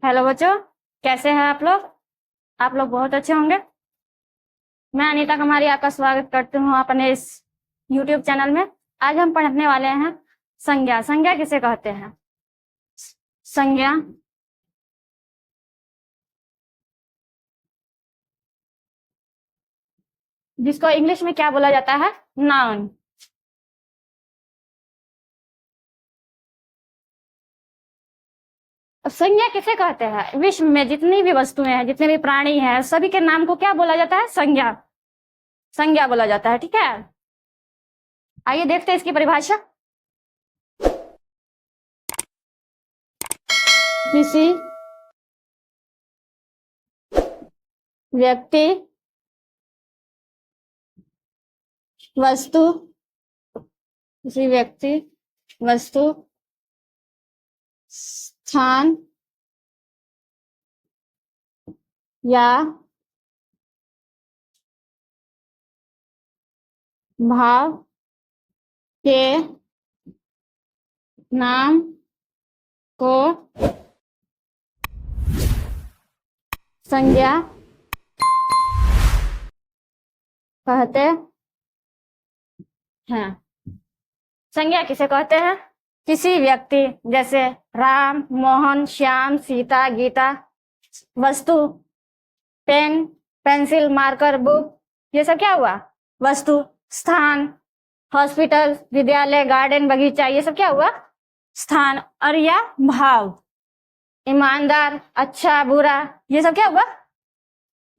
Hello बच्चों, कैसे हैं आप लोग? आप लोग बहुत अच्छे होंगे। मैं अनीता कुमारी आपका स्वागत करती हूँ अपने इस YouTube चैनल में। आज हम पढ़ने वाले हैं संज्ञा। संज्ञा किसे कहते हैं? संज्ञा जिसको इंग्लिश में क्या बोला जाता है? नाउन। अब संज्ञा किसे कहते हैं? विश्व में जितनी भी वस्तुएं हैं, जितने भी प्राणी हैं, सभी के नाम को क्या बोला जाता है? संज्ञा। संज्ञा बोला जाता है, ठीक है। आइए देखते हैं इसकी परिभाषा। किसी व्यक्ति, वस्तु, किसी व्यक्ति, वस्तु, स्थान या भाव के नाम को संज्ञा कहते हैं। संज्ञा किसे कहते हैं? किसी व्यक्ति जैसे राम, मोहन, श्याम, सीता, गीता, वस्तु, पेन, पेंसिल, मार्कर, बुक, ये सब क्या हुआ? वस्तु। स्थान, हॉस्पिटल, विद्यालय, गार्डन, बगीचा, ये सब क्या हुआ? स्थान। और या भाव, ईमानदार, अच्छा, बुरा, ये सब क्या हुआ?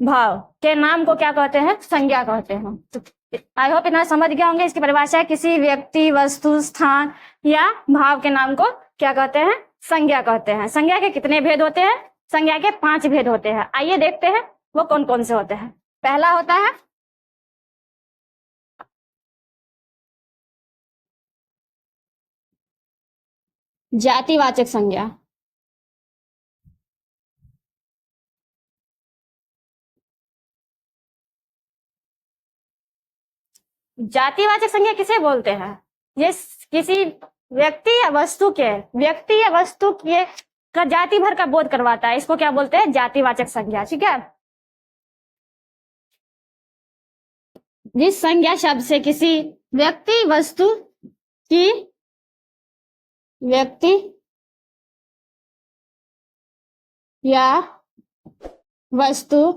भाव के नाम को क्या कहते हैं? संज्ञा कहते हैं। तो आई होप इतना समझ गया होंगे। इसकी परिभाषा है किसी व्यक्ति, वस्तु, स्थान या भाव के नाम को क्या कहते हैं? संज्ञा कहते हैं। संज्ञा के कितने भेद होते हैं? संज्ञा के 5 भेद होते हैं। आइए देखते हैं वो कौन कौन से होते हैं। पहला होता है जातिवाचक संज्ञा। जातिवाचक संज्ञा किसे बोलते हैं? ये किसी व्यक्ति या वस्तु के का जाति भर का बोध करवाता है। इसको क्या बोलते हैं? जातिवाचक संज्ञा, ठीक है। जिस संज्ञा शब्द से किसी व्यक्ति, वस्तु की व्यक्ति या वस्तु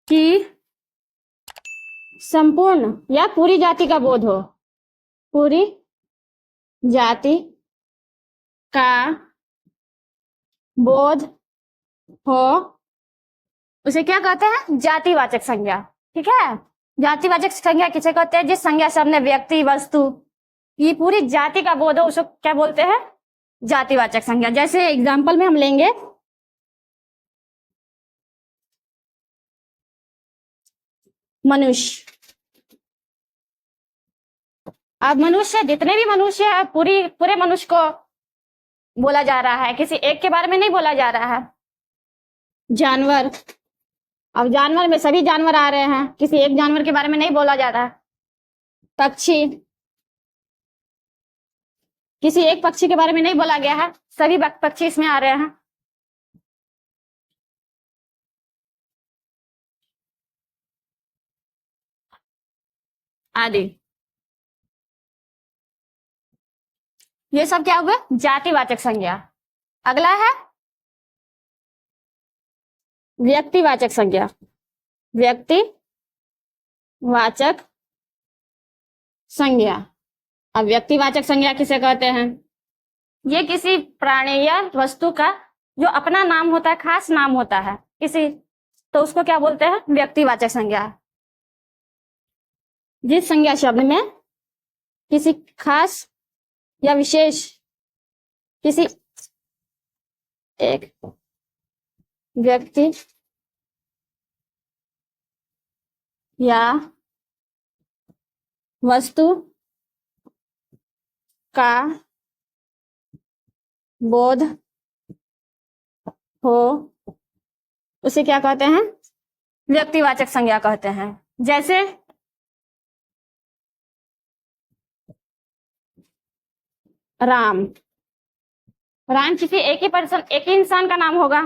की संपूर्ण या पूरी जाति का बोध हो, पूरी जाति का बोध हो, उसे क्या कहते हैं? जातिवाचक संज्ञा, ठीक है। जातिवाचक संज्ञा किसे कहते हैं? जिस संज्ञा शब्द ने व्यक्ति, वस्तु की पूरी जाति का बोध हो, उसको क्या बोलते हैं? जातिवाचक संज्ञा। जैसे एग्जाम्पल में हम लेंगे मनुष्य। अब मनुष्य, जितने भी मनुष्य है, पूरे मनुष्य को बोला जा रहा है, किसी एक के बारे में नहीं बोला जा रहा है। जानवर, अब जानवर में सभी जानवर आ रहे हैं, किसी एक जानवर के बारे में नहीं बोला जा रहा है। पक्षी, किसी एक पक्षी के बारे में नहीं बोला गया है, सभी पक्षी इसमें आ रहे हैं। आदि, ये सब क्या हुए? जातिवाचक संज्ञा। अगला है व्यक्तिवाचक संज्ञा। व्यक्तिवाचक संज्ञा। अब व्यक्तिवाचक संज्ञा किसे कहते हैं? ये किसी प्राणी या वस्तु का जो अपना नाम होता है, खास नाम होता है किसी, तो उसको क्या बोलते हैं? व्यक्तिवाचक संज्ञा। जिस संज्ञा शब्द में किसी खास या विशेष, किसी एक व्यक्ति या वस्तु का बोध हो, उसे क्या कहते हैं? व्यक्तिवाचक संज्ञा कहते हैं। जैसे राम, राम किसी एक ही पर्सन, एक ही इंसान का नाम होगा।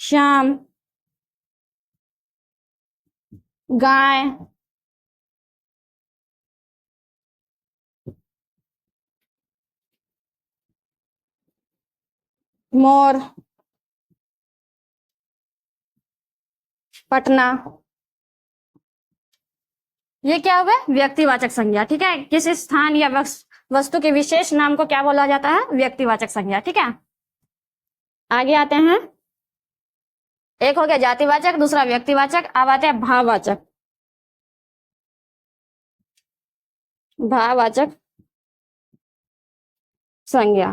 श्याम, गाय, मोर, पटना। ये क्या हुआ? व्यक्तिवाचक संज्ञा। ठीक है, किसी स्थान या वस्तु के विशेष नाम को क्या बोला जाता है? व्यक्तिवाचक संज्ञा। ठीक है, आगे आते हैं। एक हो गया जातिवाचक, दूसरा व्यक्तिवाचक, अब आते हैं भाववाचक। भाववाचक संज्ञा।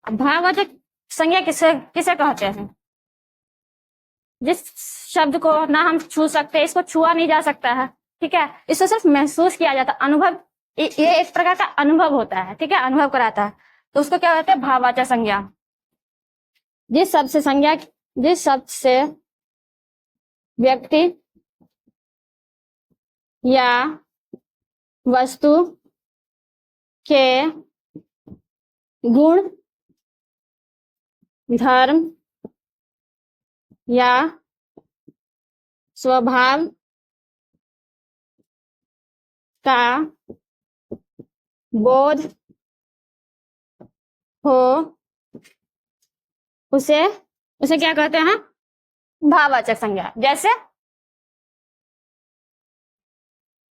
भाववाचक संज्ञा किसे किसे कहते हैं? जिस शब्द को ना हम छू सकते, इसको छुआ नहीं जा सकता है, ठीक है, इसको सिर्फ महसूस किया जाता है, अनुभव, ये एक प्रकार का अनुभव होता है, ठीक है, अनुभव कराता है, तो उसको क्या कहते हैं? भाववाचक संज्ञा। जिस शब्द से संज्ञा, जिस शब्द से व्यक्ति या वस्तु के गुण, धर्म या स्वभाव का बोध हो, उसे उसे क्या कहते हैं? भाववाचक संज्ञा। जैसे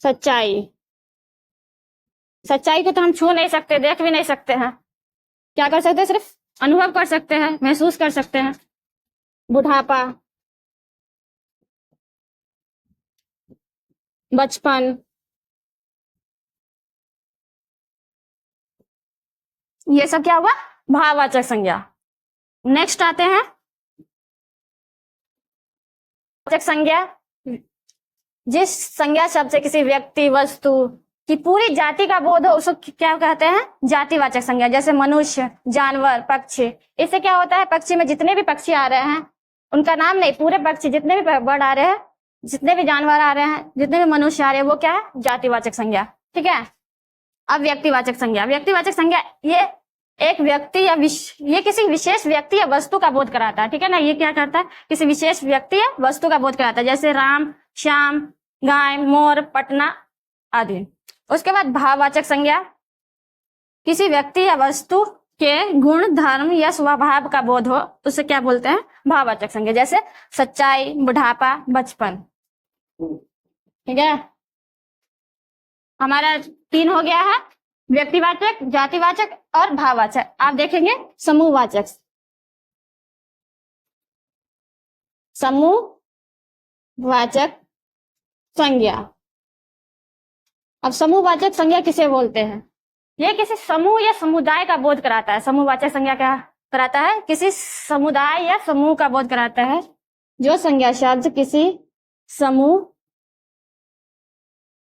सच्चाई, सच्चाई को तो हम छू नहीं सकते, देख भी नहीं सकते हैं, क्या कर सकते हैं? सिर्फ अनुभव कर सकते हैं, महसूस कर सकते हैं। बुढ़ापा, बचपन, ये सब क्या हुआ? भाववाचक संज्ञा। नेक्स्ट आते हैं वाचक संज्ञा। जिस संज्ञा शब्द से किसी व्यक्ति, वस्तु की पूरी जाति का बोध हो, उसको क्या कहते हैं? जातिवाचक संज्ञा। जैसे मनुष्य, जानवर, पक्षी। इससे क्या होता है? पक्षी में जितने भी पक्षी आ रहे हैं, उनका नाम नहीं, पूरे पक्षी, जितने भी बर्ड आ रहे हैं, जितने भी जानवर आ रहे हैं, जितने भी मनुष्य आ रहे हैं, वो क्या है? जातिवाचक संज्ञा। ठीक है, अब व्यक्तिवाचक संज्ञा। व्यक्तिवाचक संज्ञा ये एक व्यक्ति या ये किसी विशेष व्यक्ति या वस्तु का बोध कराता है, ठीक है ना, ये क्या करता है? किसी विशेष व्यक्ति या वस्तु का बोध कराता है, जैसे राम, श्याम, गाय, मोर, पटना आदि। उसके बाद भाववाचक संज्ञा, किसी व्यक्ति या वस्तु के गुण, धर्म या स्वभाव का बोध हो, उसे क्या बोलते हैं? भाववाचक संज्ञा। जैसे सच्चाई, बुढ़ापा, बचपन। ठीक है, हमारा 3 हो गया है, व्यक्तिवाचक, जातिवाचक और भाववाचक। आप देखेंगे समूहवाचक। समूहवाचक संज्ञा। अब समूहवाचक संज्ञा किसे बोलते हैं? यह किसी समूह या समुदाय का बोध कराता है। समूहवाचक संज्ञा क्या कराता है? किसी समुदाय या समूह का बोध कराता है। जो संज्ञा शब्द किसी समूह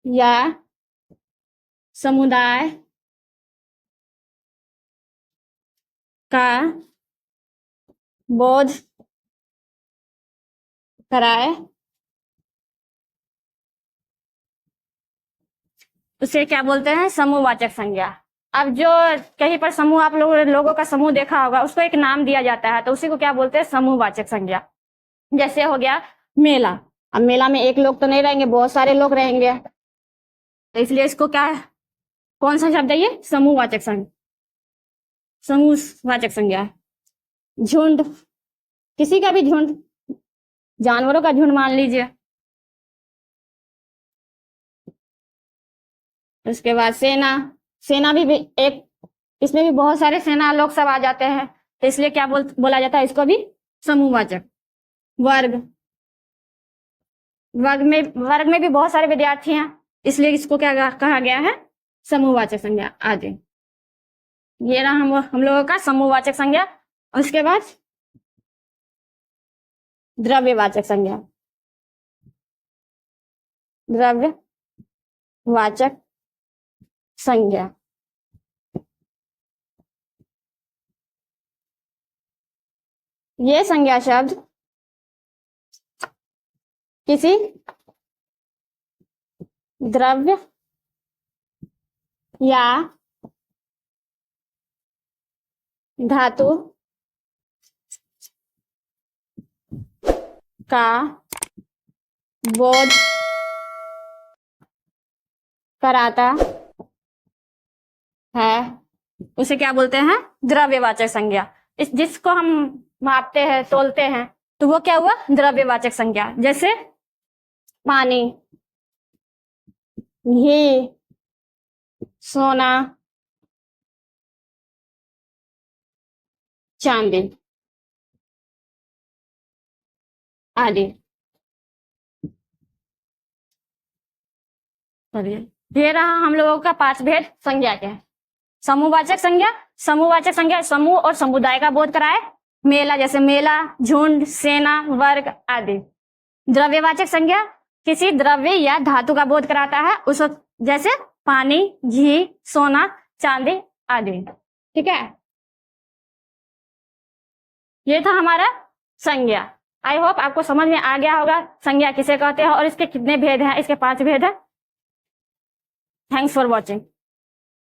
या समुदाय का बोध कराए, उसे क्या बोलते हैं? समूहवाचक संज्ञा। अब जो कहीं पर समूह, आप लोगों का समूह देखा होगा, उसको एक नाम दिया जाता है, तो उसी को क्या बोलते हैं? समूहवाचक संज्ञा। जैसे हो गया मेला। अब मेला में एक लोग तो नहीं रहेंगे, बहुत सारे लोग रहेंगे, तो इसलिए इसको क्या है? कौन सा शब्द है ये? समूहवाचक संज्ञा। समूहवाचक संज्ञा। झुंड, किसी का भी झुंड, जानवरों का झुंड मान लीजिए। उसके बाद सेना, सेना भी एक, इसमें भी बहुत सारे सेना लोग सब आ जाते हैं, तो इसलिए क्या बोला जाता है इसको भी? समूहवाचक। वर्ग, वर्ग में भी बहुत सारे विद्यार्थी हैं, इसलिए इसको क्या कहा गया है? समूहवाचक संज्ञा आदि। ये रहा हम लोगों का समूहवाचक संज्ञा। उसके बाद द्रव्यवाचक संज्ञा। द्रव्यवाचक संज्ञा। ये संज्ञा शब्द किसी द्रव्य या धातु का बोध कराता है उसे क्या बोलते हैं? द्रव्यवाचक संज्ञा। इस जिसको हम मापते हैं, तोलते हैं, तो वो क्या हुआ? द्रव्यवाचक संज्ञा। जैसे पानी, घी, सोना, चांदी आदि। चलिए, ये रहा हम लोगों का 5 भेद संज्ञा के। समूहवाचक संज्ञा, समूहवाचक संज्ञा समूह और समुदाय का बोध कराए। मेला, जैसे मेला, झुंड, सेना, वर्ग आदि। द्रव्यवाचक संज्ञा किसी द्रव्य या धातु का बोध कराता है, उस जैसे पानी, घी, सोना, चांदी आदि। ठीक है, ये था हमारा संज्ञा। आई होप आपको समझ में आ गया होगा संज्ञा किसे कहते हैं और इसके कितने भेद हैं। इसके 5 भेद हैं। Thanks for watching.